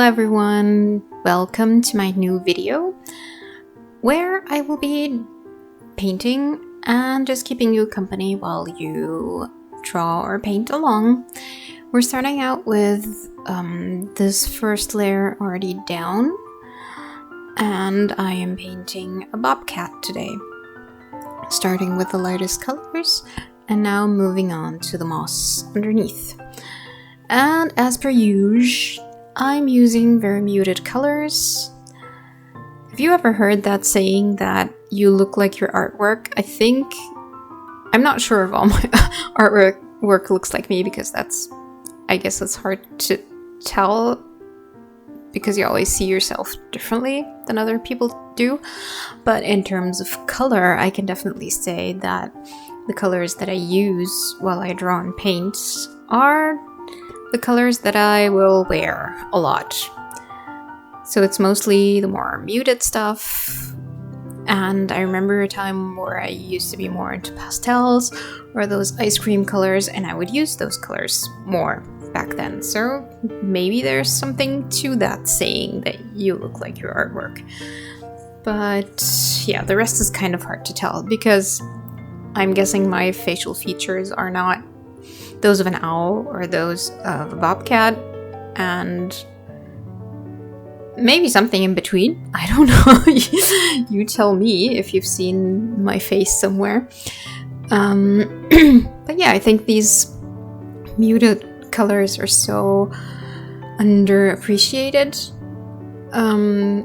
everyone, welcome to my new video where I will be painting and just keeping you company while you draw or paint along. We're starting out with this first layer already down, and I am painting a bobcat today, starting with the lightest colors and now moving on to the moss underneath. And as per usual, I'm using very muted colors. Have you ever heard that saying that you look like your artwork? I'm not sure if all my artwork looks like me, because I guess that's hard to tell because you always see yourself differently than other people do. But in terms of color, I can definitely say that the colors that I use while I draw and paint are the colors that I will wear a lot. So it's mostly the more muted stuff. And I remember a time where I used to be more into pastels or those ice cream colors, and I would use those colors more back then. So maybe there's something to that saying that you look like your artwork. But yeah, the rest is kind of hard to tell because I'm guessing my facial features are not those of an owl or those of a bobcat, and maybe something in between. I don't know. You tell me if you've seen my face somewhere. But yeah, I think these muted colors are so underappreciated.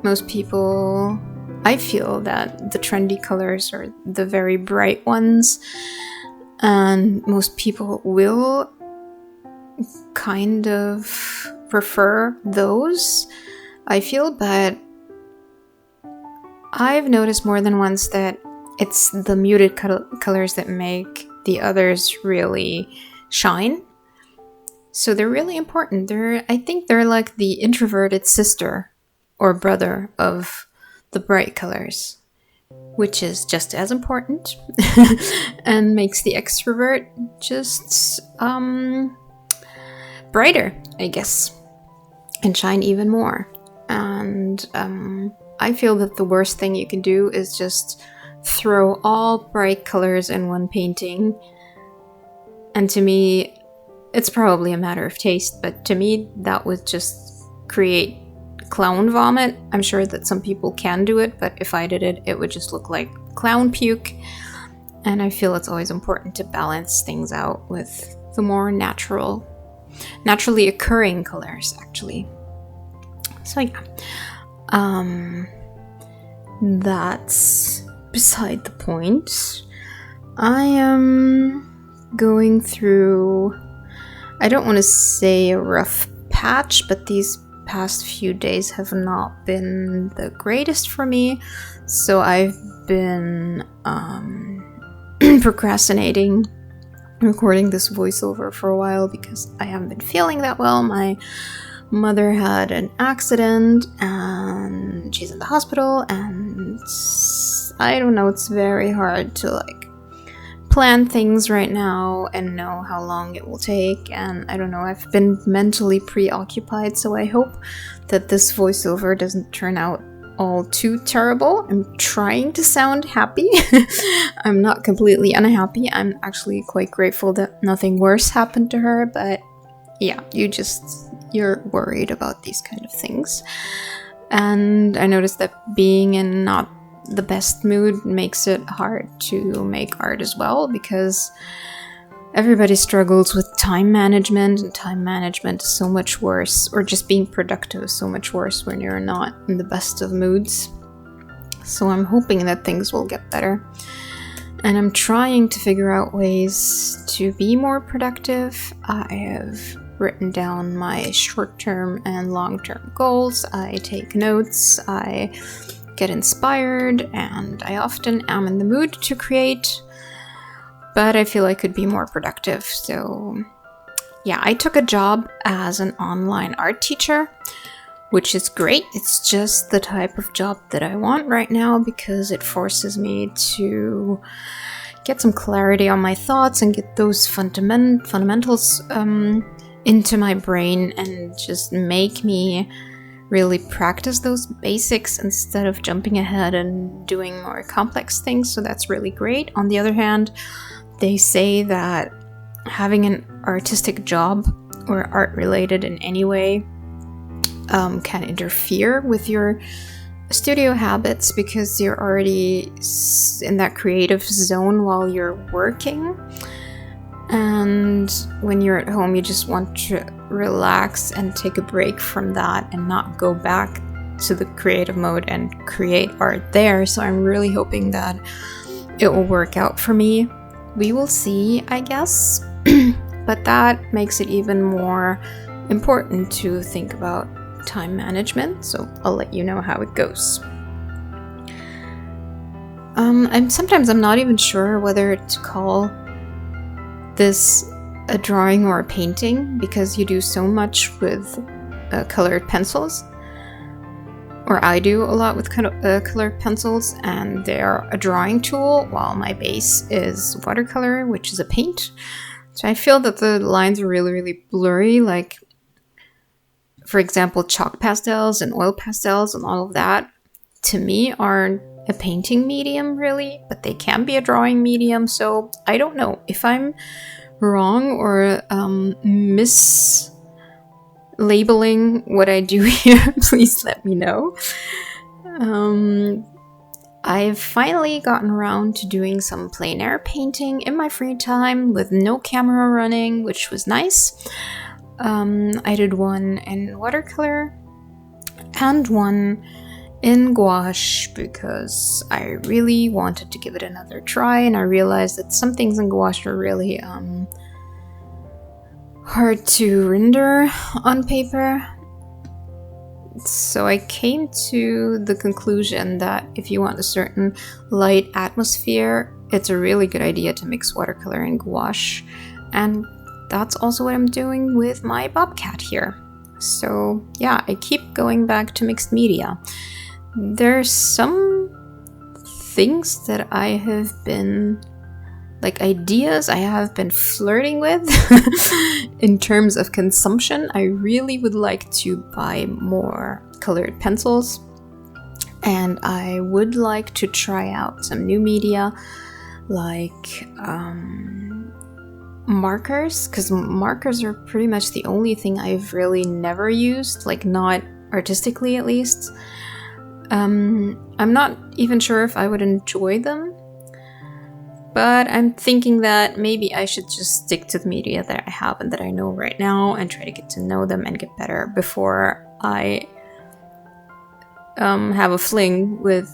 Most people, I feel that the trendy colors are the very bright ones, and most people will kind of prefer those, I feel. But I've noticed more than once that it's the muted colors that make the others really shine. So they're really important. I think they're like the introverted sister or brother of the bright colors, which is just as important and makes the extrovert just brighter, I guess, and shine even more. And I feel that the worst thing you can do is just throw all bright colors in one painting. And to me, it's probably a matter of taste, but to me, that would just create clown vomit. I'm sure that some people can do it, but if I did it, it would just look like clown puke. And I feel it's always important to balance things out with the more naturally occurring colors, actually. So yeah, that's beside the point. I am going through, I don't want to say a rough patch, but these past few days have not been the greatest for me, so I've been procrastinating recording this voiceover for a while because I haven't been feeling that well. My mother had an accident and she's in the hospital, and I don't know, it's very hard to plan things right now and know how long it will take. And I don't know, I've been mentally preoccupied, so I hope that this voiceover doesn't turn out all too terrible. I'm trying to sound happy. I'm not completely unhappy. I'm actually quite grateful that nothing worse happened to her, but yeah, you're worried about these kind of things. And I noticed that being in not the best mood makes it hard to make art as well, because everybody struggles with time management, and time management is so much worse, or just being productive is so much worse when you're not in the best of moods. So I'm hoping that things will get better, and I'm trying to figure out ways to be more productive. I have written down my short-term and long-term goals. I take notes, I get inspired, and I often am in the mood to create, but I feel I could be more productive. So yeah, I took a job as an online art teacher, which is great. It's just the type of job that I want right now because it forces me to get some clarity on my thoughts and get those fundamentals into my brain and just make me really practice those basics instead of jumping ahead and doing more complex things, so that's really great. On the other hand, they say that having an artistic job or art related in any way can interfere with your studio habits because you're already in that creative zone while you're working. And when you're at home, you just want to relax and take a break from that and not go back to the creative mode and create art there. So I'm really hoping that it will work out for me. We will see, I guess. But that makes it even more important to think about time management. So I'll let you know how it goes. Sometimes I'm not even sure whether to call this a drawing or a painting because you do so much with colored pencils, or I do a lot with colored pencils, and they're a drawing tool while my base is watercolor, which is a paint. So I feel that the lines are really, really blurry, like for example chalk pastels and oil pastels and all of that to me aren't a painting medium really, but they can be a drawing medium. So I don't know if I'm wrong or mislabeling what I do here. Please let me know. I've finally gotten around to doing some plein air painting in my free time with no camera running, which was nice. I did one in watercolor and one in gouache because I really wanted to give it another try, and I realized that some things in gouache are really hard to render on paper. So I came to the conclusion that if you want a certain light atmosphere, it's a really good idea to mix watercolor and gouache. And that's also what I'm doing with my Bobcat here. So yeah, I keep going back to mixed media. There's some things that I have been, like ideas I have been flirting with in terms of consumption. I really would like to buy more colored pencils, and I would like to try out some new media like markers, because markers are pretty much the only thing I've really never used, like not artistically at least. I'm not even sure if I would enjoy them, but I'm thinking that maybe I should just stick to the media that I have and that I know right now and try to get to know them and get better before I have a fling with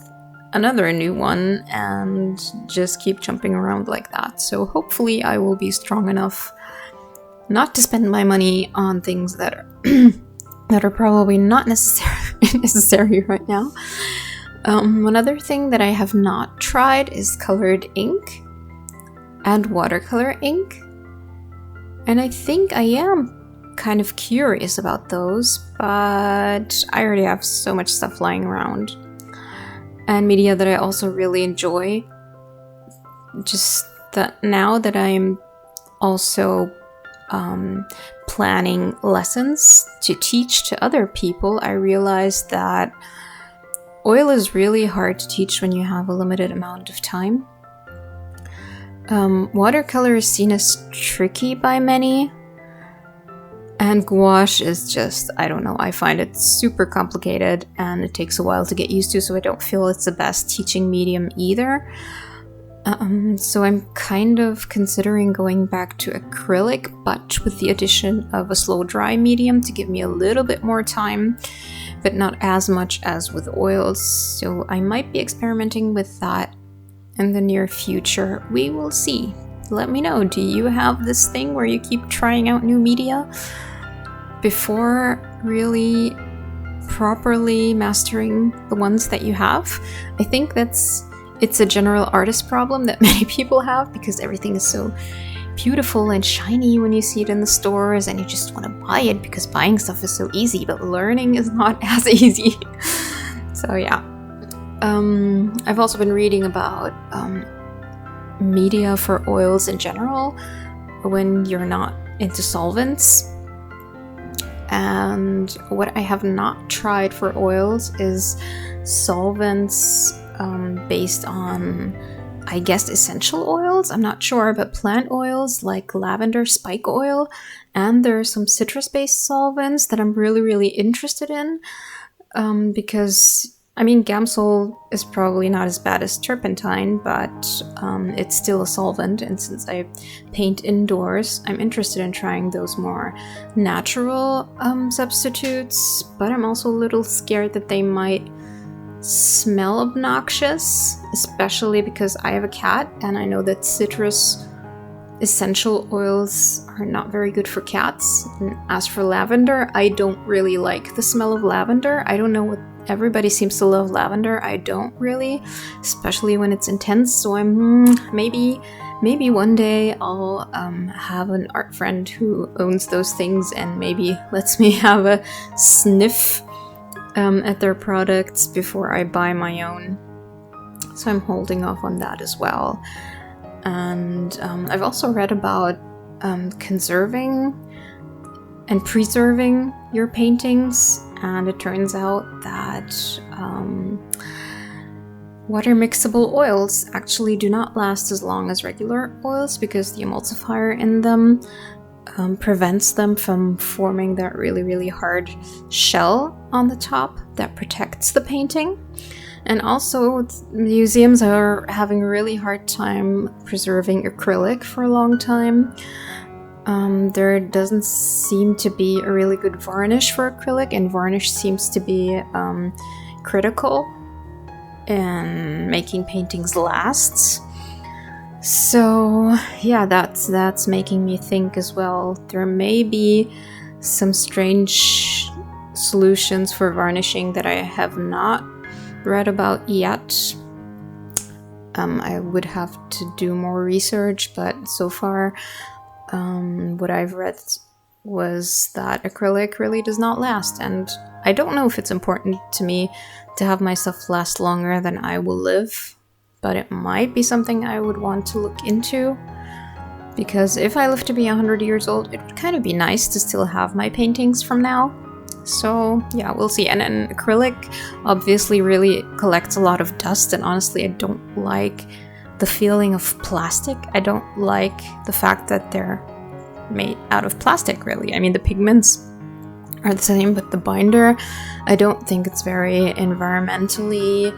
another new one and just keep jumping around like that. So hopefully I will be strong enough not to spend my money on things that are that are probably not necessary right now. One other thing that I have not tried is colored ink and watercolor ink. And I think I am kind of curious about those, but I already have so much stuff lying around. And media that I also really enjoy. Just that now that I'm also planning lessons to teach to other people, I realized that oil is really hard to teach when you have a limited amount of time. Watercolor is seen as tricky by many, and gouache is just, I don't know, I find it super complicated and it takes a while to get used to, so I don't feel it's the best teaching medium either. So I'm kind of considering going back to acrylic, but with the addition of a slow dry medium to give me a little bit more time, but not as much as with oils. So I might be experimenting with that in the near future. We will see. Let me know, do you have this thing where you keep trying out new media before really properly mastering the ones that you have? I think it's a general artist problem that many people have because everything is so beautiful and shiny when you see it in the stores and you just want to buy it because buying stuff is so easy, but learning is not as easy. So yeah. I've also been reading about media for oils in general when you're not into solvents. And what I have not tried for oils is solvents based on, I guess, essential oils. I'm not sure, but plant oils like lavender spike oil, and there are some citrus-based solvents that I'm really interested in, because I mean, Gamsol is probably not as bad as turpentine, but it's still a solvent, and since I paint indoors, I'm interested in trying those more natural substitutes, but I'm also a little scared that they might smell obnoxious, especially because I have a cat, and I know that citrus essential oils are not very good for cats. And as for lavender, I don't really like the smell of lavender. I don't know what everybody seems to love lavender. I don't really, especially when it's intense. So I'm maybe one day I'll have an art friend who owns those things and maybe lets me have a sniff at their products before I buy my own. So I'm holding off on that as well. And I've also read about conserving and preserving your paintings, and it turns out that water mixable oils actually do not last as long as regular oils because the emulsifier in them prevents them from forming that really hard shell on the top that protects the painting. And also, museums are having a really hard time preserving acrylic for a long time. There doesn't seem to be a really good varnish for acrylic, and varnish seems to be critical in making paintings last. So yeah, that's making me think as well. There may be some strange solutions for varnishing that I have not read about yet. I would have to do more research, but so far what I've read was that acrylic really does not last, and I don't know if it's important to me to have my stuff last longer than I will live, but it might be something I would want to look into, because if I live to be 100 years old, it would kind of be nice to still have my paintings from now. So yeah, we'll see. And then acrylic obviously really collects a lot of dust, and honestly I don't like the feeling of plastic. I don't like the fact that they're made out of plastic, really. I mean, the pigments are the same, but the binder, I don't think it's very environmentally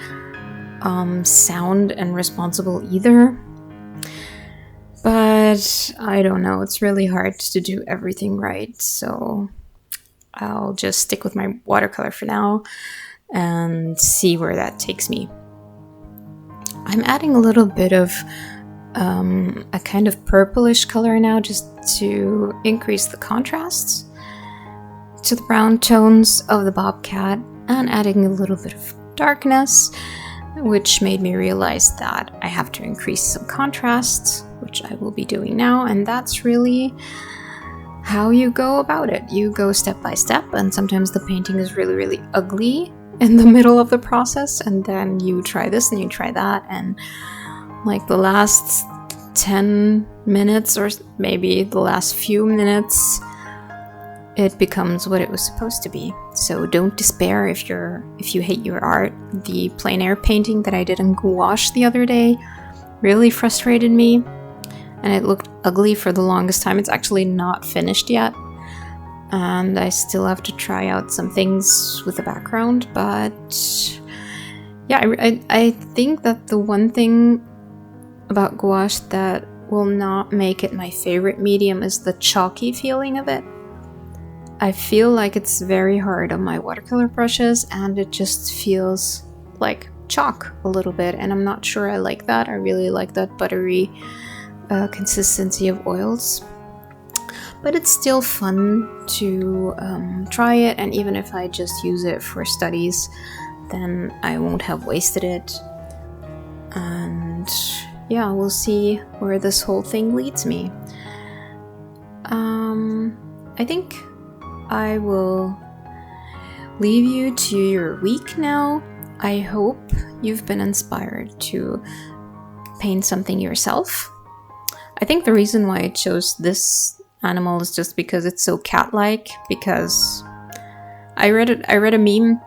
sound and responsible either. But I don't know, it's really hard to do everything right, so I'll just stick with my watercolor for now and see where that takes me. I'm adding a little bit of a kind of purplish color now, just to increase the contrast to the brown tones of the Bobcat, and adding a little bit of darkness, which made me realize that I have to increase some contrast, which I will be doing now. And that's really how you go about it. You go step by step, and sometimes the painting is really ugly in the middle of the process, and then you try this and you try that, and like the last 10 minutes or maybe the last few minutes, it becomes what it was supposed to be. So don't despair if you hate your art. The plein air painting that I did in gouache the other day really frustrated me, and it looked ugly for the longest time. It's actually not finished yet, and I still have to try out some things with the background. But yeah, I think that the one thing about gouache that will not make it my favorite medium is the chalky feeling of it. I feel like it's very hard on my watercolor brushes, and it just feels like chalk a little bit, and I'm not sure I like that. I really like that buttery consistency of oils. But it's still fun to try it, and even if I just use it for studies, then I won't have wasted it. And yeah, we'll see where this whole thing leads me. I think I will leave you to your week now. I hope you've been inspired to paint something yourself. I think the reason why I chose this animals just because it's so cat-like. Because I read a meme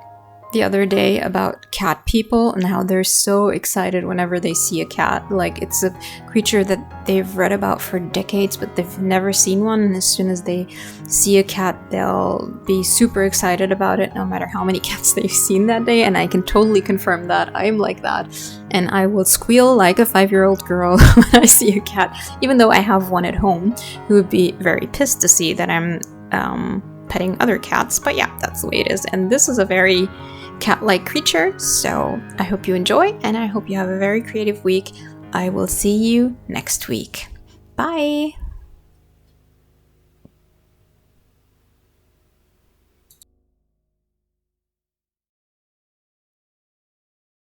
the other day about cat people and how they're so excited whenever they see a cat. Like, it's a creature that they've read about for decades, but they've never seen one. And as soon as they see a cat, they'll be super excited about it, no matter how many cats they've seen that day. And I can totally confirm that. I'm like that. And I will squeal like a 5-year-old girl when I see a cat, even though I have one at home who would be very pissed to see that I'm petting other cats. But yeah, that's the way it is. And this is a very cat-like creature, so I hope you enjoy, and I hope you have a very creative week. I will see you next week. Bye!